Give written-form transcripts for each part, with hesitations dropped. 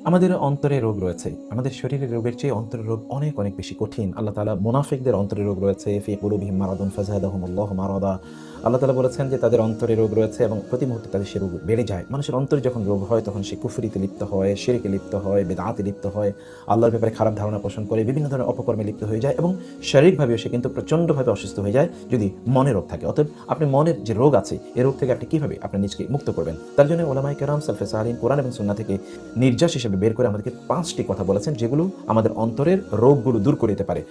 আমাদের অন্তরে রোগ রয়েছে। আমাদের শরীরের রোগের চেয়ে অন্তরের রোগ অনেক, অনেক বেশি কঠিন। আল্লাহ তাআলা মুনাফিকদের অন্তরে রোগ রয়েছে। ফি কুলুবিহিম মারাদুন ফাযাদাহুমুল্লাহু মারাদা। আল্লাহ তাআলা বলেছেন যে তাদের অন্তরে রোগ রয়েছে এবং প্রতি মুহূর্তে তাদের সে রোগ বেড়ে যায়। মানুষের অন্তরে যখন রোগ হয় তখন সে কুফরিতে লিপ্ত হয়, শিরকে লিপ্ত হয়, বিদআতে লিপ্ত হয়, আল্লাহর ব্যাপারে খারাপ ধারণা পোষণ করে, বিভিন্ন ধরনের অপকর্মে লিপ্ত হয়ে যায় এবং শারীরিকভাবেও সে কিন্তু প্রচণ্ডভাবে অসুস্থ হয়ে যায় যদি মনে রোগ থাকে। অতএব আপনি মনের যে রোগ আছে, এই রোগ থেকে আপনি কিভাবে আপনার নিজকে মুক্ত করবেন? তার জন্য উলামায়ে কেরাম, সালফে সালিহিন কোরআন এবং সুন্নাহ থেকে নির্যাস হিসেবে বের করে আমাদেরকে ৫টি কথা বলেছেন যেগুলো আমাদের অন্তরের রোগগুলো দূর করে দিতে পারে।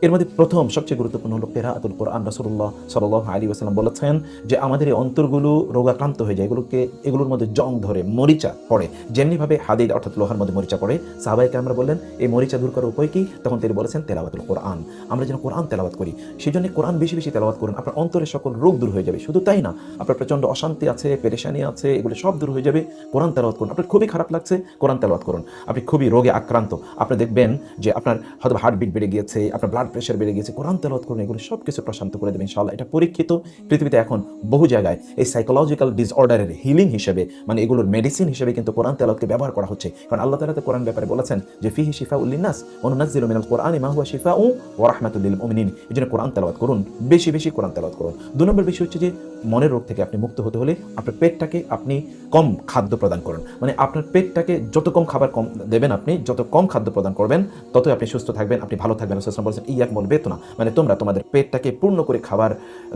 এর মধ্যে প্রথম সবচেয়ে গুরুত্বপূর্ণ হলো কিরাআতুল কোরআন। রাসূলুল্লাহ সাল্লাল্লাহু আলাইহি ওয়াসাল্লাম বলেছেন যে আমাদের এই অন্তরগুলো রোগাক্রান্ত হয়ে যায়, এগুলোর মধ্যে জং ধরে, মরিচা পড়ে। যেমনিভাবে হাদিদ অর্থাৎ লোহার মধ্যে মরিচা পড়ে, সাহাবায়ে কেরামরা বললেন এই মরিচা দূর করার উপায় কি? তখন তিনি বলেছেন তেলাওয়াতুল কোরআন। আমরা যেন কোরআন তেলাওয়াত করি, সেজন্য কোরআন বেশি বেশি তেলাওয়াত করুন। আপনার অন্তরের সকল রোগ দূর হয়ে যাবে। শুধু তাই না, আপনার প্রচণ্ড অশান্তি আছে, পেরেশানি আছে, এগুলো সব দূর হয়ে যাবে। কোরআন তেলাওয়াত করুন। আপনার খুবই খারাপ লাগছে, কোরআন তেলাওয়াত করুন। আপনি খুবই রোগে আক্রান্ত, আপনি দেখবেন যে আপনার হয়তো হার্টবিট বেড়ে গিয়েছে, আপনার ব্লাড প্রেশার বেড়ে গিয়েছে, কোরআন তেলাওয়াত করুন। এগুলো সব কিছু প্রশান্ত করে দেবেন ইনশাআল্লাহ। এটা পরীক্ষিত। পৃথিবীতে এখন বহু জায়গায় এই সাইকোলজিক্যাল ডিসঅর্ডারের হিলিং হিসেবে, মানে এগুলোর মেডিসিন হিসেবে কিন্তু কোরআন তেলাওয়াতকে ব্যবহার করা হচ্ছে। কারণ আল্লাহ তাআলা তো কোরআন ব্যাপারে বলেছেন যে ফিহি শিফাউল লিন্নাস ওয়া নুনাজ্জিলু মিনাল কোরআনি মা হুয়া শিফাউ ওয়া রাহমাতুল লিল মুমিনিন। এজন্য কোরআন তেলাওয়াত করুন, বেশি বেশি কোরআন তেলাওয়াত করুন। ২ নম্বর বিষয় হচ্ছে যে মনের রোগ থেকে আপনি মুক্ত হতে হলে আপনার পেটটাকে আপনি কম খাদ্য প্রদান করুন। মানে আপনার পেটটাকে যত কম খাবার কম দেবেন, আপনি যত কম খাদ্য প্রদান করবেন ততই আপনি সুস্থ থাকবেন, আপনি ভালো থাকবেন। রাসূল সাল্লাল্লাহু আলাইহি ওয়াসাল্লাম বলেছেন ইয়াকুমুল বেতনা, মানে তোমরা তোমাদের পেটটাকে পূর্ণ করে খাবার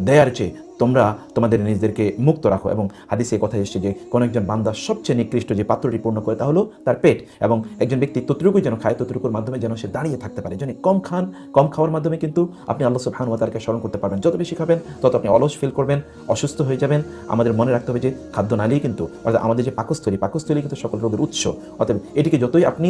দেয়ার চেয়ে তোমরা তোমাদের নিজেদেরকে মুক্ত রাখো। এবং হাদিসে কথা এসেছে যে কোন একজন বান্দা সবচেয়ে নিকৃষ্ট যে পাত্রটি পূর্ণ করে তা হলো তার পেট, এবং একজন ব্যক্তি ততটুকুই যেন খায়, ততটুকুর মাধ্যমে যেন সে দাঁড়িয়ে থাকতে পারে। যেন কম খান, কম খাওয়ার মাধ্যমে কিন্তু আপনি আল্লাহ সুবহানাহু ওয়া তাআলাকে স্মরণ করতে পারবেন। যত বেশি খাবেন তত আপনি অলস ফিল করবেন, অসুস্থ হয়ে যাবেন। আমাদের মনে রাখতে হবে যে খাদ্য নালীই কিন্তু, অর্থাৎ আমাদের যে পাকস্থলী কিন্তু সকল রোগের উৎস। অতএব এটিকে যতই আপনি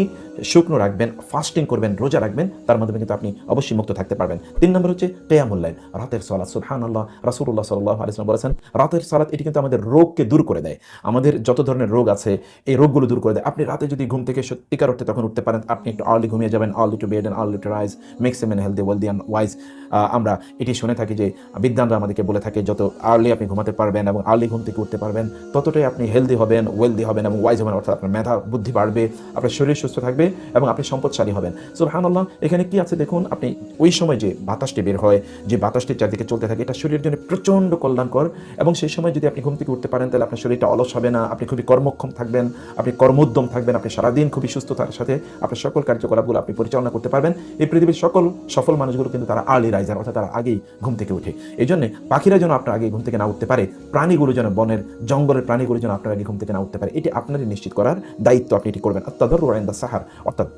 শুকনো রাখবেন, ফাস্টিং করবেন, রোজা রাখবেন, তার মাধ্যমে কিন্তু আপনি অবশ্যই মুক্ত থাকতে পারবেন। ৩ নম্বর হচ্ছে কিয়ামুল লাইল, রাতের সালাত। সুবহানাল্লাহ, রাসূলুল্লাহ সাল্লাল্লাহু আলাইহি ওয়াসাল্লাম বলেছেন রাতের সালাত এটি কিন্তু আমাদের রোগকে দূর করে দেয়। আমাদের যত ধরনের রোগ আছে এই রোগগুলো দূর করে দেয়। আপনি রাতে যদি ঘুম থেকে সত্যিকার অর্থে তখন উঠতে পারেন, আপনি একটু আর্লি ঘুমিয়ে যাবেন, early to bed and early to rise makes a man healthy, wealthy and wise. আমরা এটি শুনে থাকি যে বিজ্ঞানরা আমাদেরকে বলে থাকে যত আর্লি আপনি ঘুমাতে পারবেন এবং আর্লি ঘুম থেকে উঠতে পারবেন ততটাই আপনি হেলদি হবেন, ওয়েলদি হবেন এবং ওয়াইজ হবেন। অর্থাৎ আপনার মেধা বুদ্ধি বাড়বে, আপনার শরীর সুস্থ থাকবে এবং আপনি সম্পদশালী হবেন। সুবহানাল্লাহ, এখানে কি আছে দেখুন, আপনি ওই সময় যে বাতাসটি বের হয়, যে বাতাসটি চারদিকে চলতে থাকে, এটা শরীরের জন্য প্রচণ্ড কল্যাণকর। এবং সেই সময় যদি আপনি ঘুম থেকে উঠতে পারেন তাহলে আপনার শরীরটা অলস হবে না, আপনি খুবই কর্মক্ষম থাকবেন, আপনি কর্মোদ্যম থাকবেন, আপনি সারাদিন খুবই সুস্থতার সাথে আপনার সকল কার্যকলাপগুলো আপনি পরিচালনা করতে পারবেন। এই পৃথিবীর সকল সফল মানুষগুলো কিন্তু তারা আর্লি রাইজার, অর্থাৎ তারা আগেই ঘুম থেকে উঠে। এই জন্য পাখিরা যেন আপনার আগে ঘুম থেকে না উঠতে পারে, প্রাণীগুলো যেন, বনের জঙ্গলের প্রাণীগুলো যেন আপনার আগে ঘুম থেকে না উঠতে পারে, এটি আপনারই নিশ্চিত করার দায়িত্ব। আপনি এটি করবেন। আত-তাদাররু ইনদা সাহার, অর্থাৎ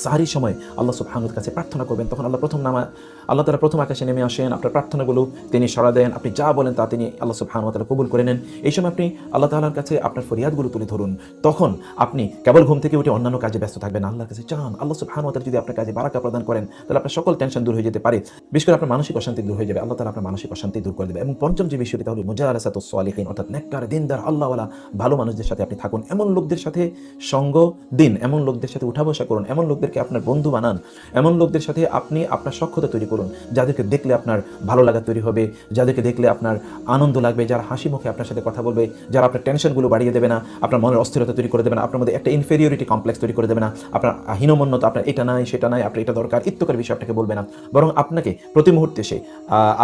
সাহারির সময় আল্লাহ সুবহানাহু ওয়া তাআলার কাছে প্রার্থনা করবেন। তখন আল্লাহ তাআলা প্রথম আকাশে নেমে আসেন, আপনার প্রার্থনাগুলো তিনি সাড়া দেন, আপনি যা বলেন তা তিনি আল্লাহ সুবহানাহু ওয়া তাআলা কবুল করে নেন। এই সময় আপনি আল্লাহ তাআলার কাছে আপনার ফরিয়াদগুলো তুলে ধরুন। তখন আপনি কেবল ঘুম থেকে উঠে অন্যান্য কাজে ব্যস্ত থাকবেন, আল্লাহর কাছে চান। আল্লাহ সুবহানাহু ওয়া তাআলা যদি আপনার কাজে বারাকা প্রদান করেন তাহলে আপনার সকল টেনশন দূর হয়ে যেতে পারে, বিশেষ করে আপনার মানসিক অশান্তি দূর হয়ে যাবে। আল্লাহ তাআলা আপনার মানসিক অশান্তি দূর করে দেবে। এবং পঞ্চম যে বিষয়টি তা হলো মুজালাসাতুস সালিহিন, অর্থাৎ নেককার, দিনদার, আল্লাহওয়ালা ভালো মানুষদের সাথে আপনি থাকুন। এমন লোকদের সাথে সঙ্গ দিন, এমন লোকদের সাথে উঠা বসা করুন, এমন লোকদেরকে আপনার বন্ধু বানান, এমন লোকদের সাথে আপনি আপনার সখ্যতা তৈরি করুন, যাদেরকে দেখলে আপনার ভালো লাগা তৈরি হবে, যাদেরকে দেখলে আপনার আনন্দ লাগবে, যারা হাসি মুখে আপনার সাথে কথা বলবে, যারা আপনার টেনশনগুলো বাড়িয়ে দেবে না, আপনার মনের অস্থিরতা তৈরি করে দেবে না, আপনার মধ্যে একটা ইনফেরিয়রিটি কমপ্লেক্স তৈরি করে দেবে না, আপনার হীনমন্যতা, আপনার এটা নাই সেটা নাই, আপনার এটা দরকার ইত্যকার বিষয় আপনাকে বলবে না, বরং আপনাকে প্রতি মুহূর্তে সে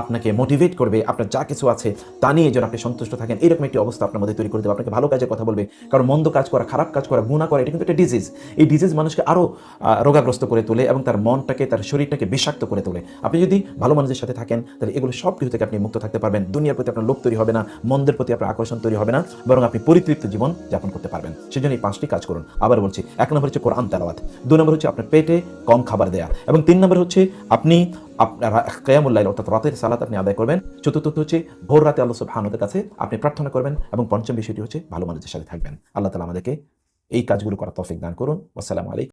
আপনাকে মোটিভেট করবে, আপনার যা কিছু আছে তা নিয়ে যেন আপনি সন্তুষ্ট থাকেন, এরকম একটি অবস্থা আপনার মধ্যে তৈরি করে দেবে। আপনাকে ভালো কাজের কথা বলবে। কারণ মন্দ কাজ করা, খারাপ কাজ করা, গুনাহ করা, এটা কিন্তু একটা ডিজিজ। এই ডিজিজ মানুষকে আরও রোগাগ্রস্ত করে তোলে এবং তার মনটাকে, তার শরীরটাকে বিষাক্ত করে তোলে। আপনি যদি ভালো মানুষের সাথে থাকেন তাহলে এগুলো সব কিছু থেকে আপনি মুক্ত থাকতে পারবেন। দুনিয়ার প্রতি আপনার লোভ তৈরি হবে না, মন্দের প্রতি আপনার আকর্ষণ তৈরি হবে না, বরং আপনি পরিতৃপ্ত জীবন যাপন করতে পারবেন। সেজন্য এই 5টি কাজ করুন। আবার বলছি, 1 নম্বর হচ্ছে কোরআন তেলাওয়াত, 2 নম্বর হচ্ছে আপনার পেটে কম খাবার দেয়া, এবং 3 নম্বর হচ্ছে আপনি আপনার কিয়ামুল লাইল অর্থাৎ রাতের সালাত আপনি আদায় করবেন। চতুর্থ হচ্ছে ভোর রাতে আল্লাহ সুবহানাহু ওয়া তাআলার কাছে আপনি প্রার্থনা করবেন, এবং পঞ্চম বিষয়টি হচ্ছে ভালো মানুষের সাথে থাকবেন। আল্লাহ তাআলা আমাদেরকে এই কাজগুলো করার তৌফিক দান করুন। আসসালামু আলাইকুম।